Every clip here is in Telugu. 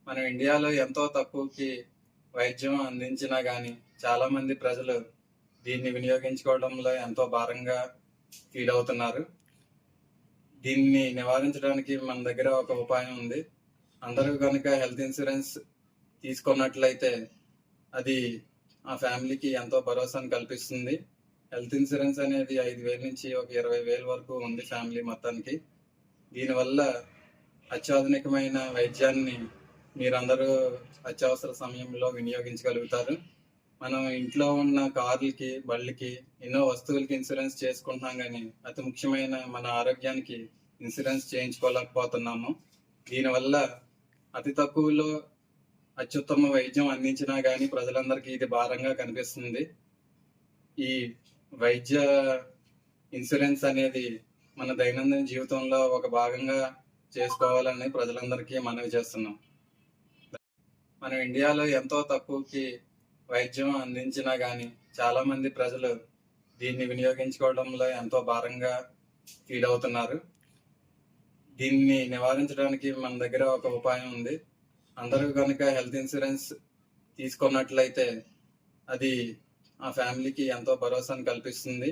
మనం ఇండియాలో ఎంతో తక్కువకి వైద్యం అందించినా గానీ, చాలామంది ప్రజలు దీన్ని వినియోగించుకోవడంలో ఎంతో భారంగా ఫీల్ అవుతున్నారు. దీన్ని నివారించడానికి మన దగ్గర ఒక ఉపాయం ఉంది. అందరూ గనుక హెల్త్ ఇన్సూరెన్స్ తీసుకున్నట్లయితే, అది ఆ ఫ్యామిలీకి ఎంతో భరోసాను కల్పిస్తుంది. హెల్త్ ఇన్సూరెన్స్ అనేది 5,000 నుంచి ఒక 20,000 వరకు ఉంది ఫ్యామిలీ మొత్తానికి. దీనివల్ల అత్యాధునికమైన వైద్యాన్ని మీరందరూ అత్యవసర సమయంలో వినియోగించగలుగుతారు. మనం ఇంట్లో ఉన్న కార్లకి, బళ్ళకి, ఎన్నో వస్తువులకి ఇన్సూరెన్స్ చేసుకుంటున్నాం గానీ, అతి ముఖ్యమైన మన ఆరోగ్యానికి ఇన్సూరెన్స్ చేయించుకోలేకపోతున్నాము. దీనివల్ల అతి తక్కువలో అత్యుత్తమ వైద్యం అందించినా గానీ ప్రజలందరికీ ఇది భారంగా కనిపిస్తుంది. ఈ వైద్య ఇన్సూరెన్స్ అనేది మన దైనందిన జీవితంలో ఒక భాగంగా చేసుకోవాలని ప్రజలందరికీ మనవి చేస్తున్నాం. మనం ఇండియాలో ఎంతో తక్కువకి వైద్యం అందించినా గానీ, చాలామంది ప్రజలు దీన్ని వినియోగించుకోవడంలో ఎంతో భారంగా ఫీల్ అవుతున్నారు. దీన్ని నివారించడానికి మన దగ్గర ఒక ఉపాయం ఉంది. అందరూ గనుక హెల్త్ ఇన్సూరెన్స్ తీసుకున్నట్లయితే, అది ఆ ఫ్యామిలీకి ఎంతో భరోసాను కల్పిస్తుంది.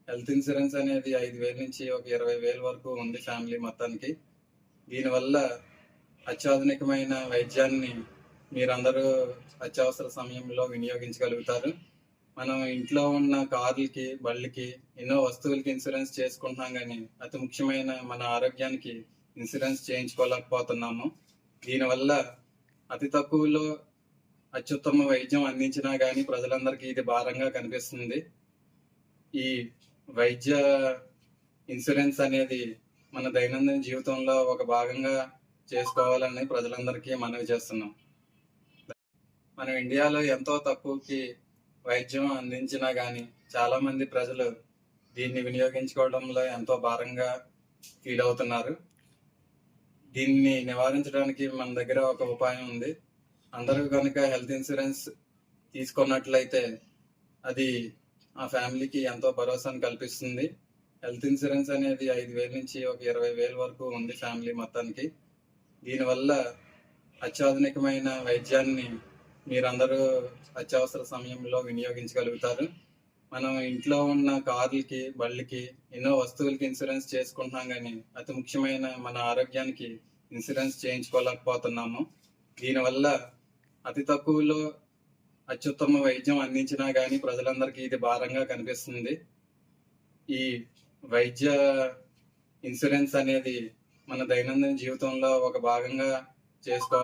హెల్త్ ఇన్సూరెన్స్ అనేది 5,000 నుంచి ఒక 20,000 వరకు ఉంది ఫ్యామిలీ మొత్తానికి. దీనివల్ల అత్యాధునికమైన వైద్యాన్ని మీరందరూ అత్యవసర సమయంలో వినియోగించగలుగుతారు. మనం ఇంట్లో ఉన్న కార్లకి, బళ్ళకి, ఎన్నో వస్తువులకి ఇన్సూరెన్స్ చేసుకుంటున్నాం గానీ, అతి ముఖ్యమైన మన ఆరోగ్యానికి ఇన్సూరెన్స్ చేయించుకోలేకపోతున్నాము. దీనివల్ల అతి తక్కువలో అత్యుత్తమ వైద్యం అందించినా గానీ ప్రజలందరికీ ఇది భారంగా కనిపిస్తుంది. ఈ వైద్య ఇన్సూరెన్స్ అనేది మన దైనందిన జీవితంలో ఒక భాగంగా చేసుకోవాలని ప్రజలందరికీ మనవి చేస్తున్నాం. మనం ఇండియాలో ఎంతో తక్కువకి వైద్యం అందించినా గానీ, చాలామంది ప్రజలు దీన్ని వినియోగించుకోవడంలో ఎంతో భారంగా ఫీల్ అవుతున్నారు. దీన్ని నివారించడానికి మన దగ్గర ఒక ఉపాయం ఉంది. అందరూ గనుక హెల్త్ ఇన్సూరెన్స్ తీసుకున్నట్లయితే, అది ఆ ఫ్యామిలీకి ఎంతో భరోసాను కల్పిస్తుంది. హెల్త్ ఇన్సూరెన్స్ అనేది 5,000 నుంచి ఒక 20,000 వరకు ఉంది ఫ్యామిలీ మొత్తానికి. దీనివల్ల అత్యాధునికమైన వైద్యాన్ని మీరందరూ అత్యవసర సమయంలో వినియోగించగలుగుతారు. మనం ఇంట్లో ఉన్న కార్లకి, బళ్ళకి, ఎన్నో వస్తువులకి ఇన్సూరెన్స్ చేసుకుంటున్నాం గానీ, అతి ముఖ్యమైన మన ఆరోగ్యానికి ఇన్సూరెన్స్ చేయించుకోలేకపోతున్నాము. దీనివల్ల అతి తక్కువలో అత్యుత్తమ వైద్యం అందించినా గానీ ప్రజలందరికీ ఇది భారంగా కనిపిస్తుంది. ఈ వైద్య ఇన్సూరెన్స్ అనేది మన దైనందిన జీవితంలో ఒక భాగంగా చేసుకోవాలి.